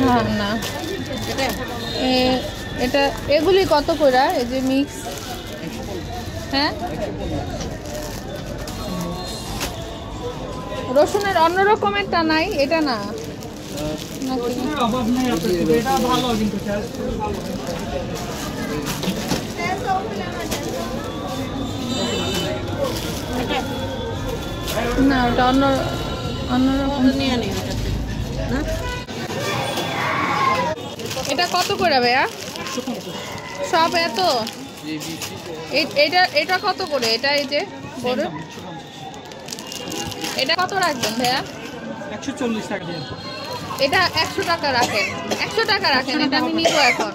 না না এটা এগুলি কত করে এই যে মিক্স হ্যাঁ রসুনের অন্য রকমেরটা নাই এটা না না ওটা অন্যরকম নিয়ে নিই এটা কত করে ভাইয়া সব এত এটা কত করে এটা এই যে বড় এটা কত রাখবেন ভাইয়া 140 টাকা দিয়ে এটা 100 টাকা রাখেন 100 টাকা রাখেন এটা আমি নিব এখন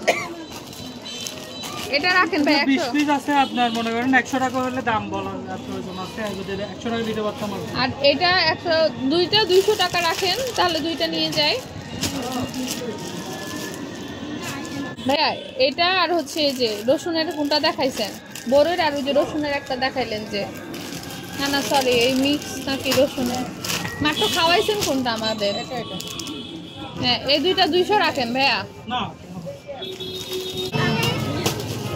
এটা রাখেন ভাই 100 পিস আছে আপনার মনে করেন 100 টাকা হলে দাম বলা প্রয়োজন আছে যদি 100 টাকা দিতে পারতাম আর এটা 100 দুইটা 200 টাকা রাখেন তাহলে দুইটা নিয়ে যাই ভাইয়া এটা আর হচ্ছে এই যে রসুনের কোনটা দেখাইছেন বড়ের আর ওই যে রসুনের একটা দেখাইলেন যে না না সরি এই মিক্স নাকি রসুনের মাত্র খাওয়াইছেন কোনটা আমাদের এটা হ্যাঁ এই দুইটা 200 রাখেন ভাইয়া না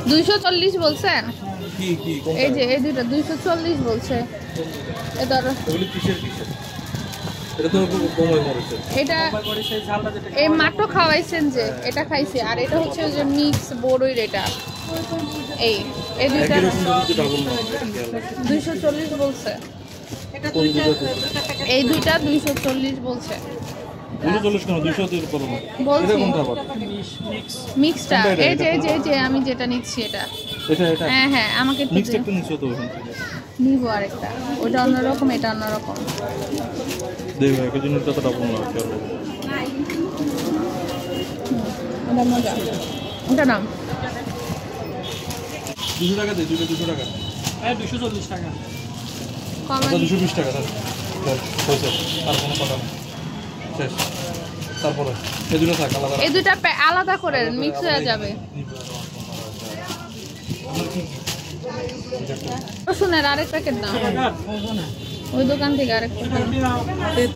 240 বলছেন এই যে এই দুইটা 240 বলছে এ ধরো এটা এই মাত্র খাওয়াইছেন যে এটা খাইছে আর এটা হচ্ছে যে মিক্স বড়ই এটা এই দুইটা 240 বলছে এই দুইটা 240 বলছে 240 কেন 200 দিয়ে করব বলছি কোনটা আবার মিক্সটা এই যে আমি যেটা নিচ্ছি এটা হ্যাঁ হ্যাঁ আমাকে মিক্সটা একটু নিছো তো ওখান থেকে নিব আরেকটা ওটা অন্যরকম এটা অন্যরকম দেখো এর জন্য তো ডাবল না আর ওটা মজা ওটা নাম 200 টাকা দে 200 টাকা হ্যাঁ 240 টাকা কম 220 টাকা দাও পয়সা আর কোনো কথা না শেষ তারপরে এই দুটো থাক আলাদা এই দুটো আলাদা করে মিক্স হয়ে যাবে রসুনের আরেক প্যাকেট দাও ওই দোকান থেকে আরেক প্যাকেট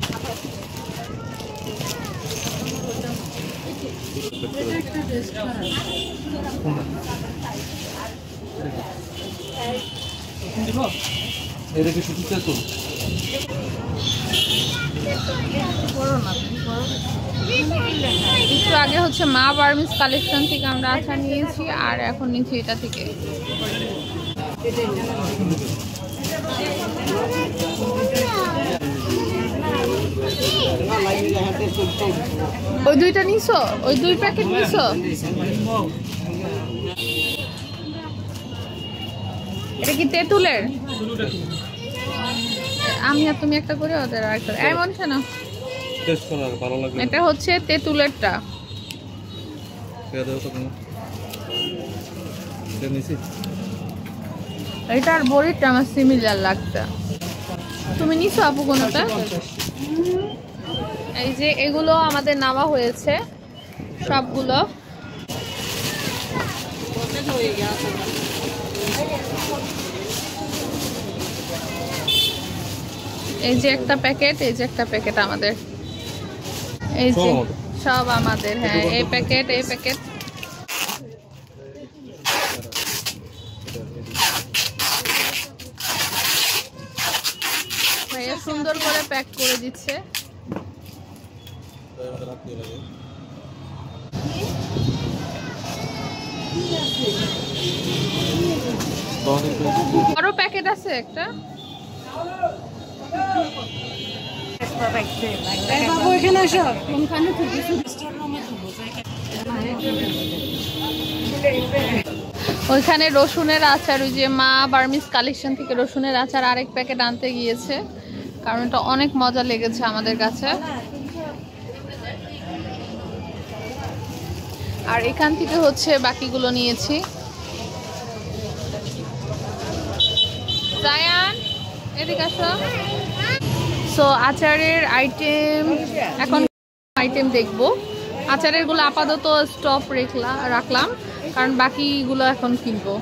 এটা কি শুধু তেঁতুল একটু আগে হচ্ছে মা বার্মিস কালেকশন থেকে আমরা আচার নিয়েছি আর এখন নিচ্ছি এটা থেকে ওই দুইটা নিছো ওই 2 প্যাকেট নিছো এটা কি তেঁতুলের আমি আর তুমি একটা করে ওদের আরেকটা এমন না টেস্ট করার ভালো লাগে এটা হচ্ছে তেঁতুলেরটা পেয়ে দাও তো কেন এটা নিছি এটা আর বড়িটা আমার সিমিলার লাগছে তুমি নিছো আপু কোনটা এই যে এগুলো আমাদের নামা হয়েছে সবগুলো এই যে একটা প্যাকেট এই যে একটা প্যাকেট আমাদের এই যে সব আমাদের হ্যাঁ এই প্যাকেট ভাইয়া সুন্দর করে প্যাক করে দিচ্ছে বড় প্যাকেট আছে একটা ওইখানে রসুনের আচার ওই যে মা বার্মিস কালেকশন থেকে রসুনের আচার আরেক প্যাকেট আনতে গিয়েছে কারণ এটা অনেক মজা লেগেছে আমাদের কাছে আর এখান থেকে হচ্ছে বাকিগুলো নিয়েছি জায়ান এদিকে আসো সো আচারের আইটেম এখন আইটেম দেখবো আচারের গুলো আপাতত স্টপ রাখলাম কারণ বাকিগুলো এখন কিনবো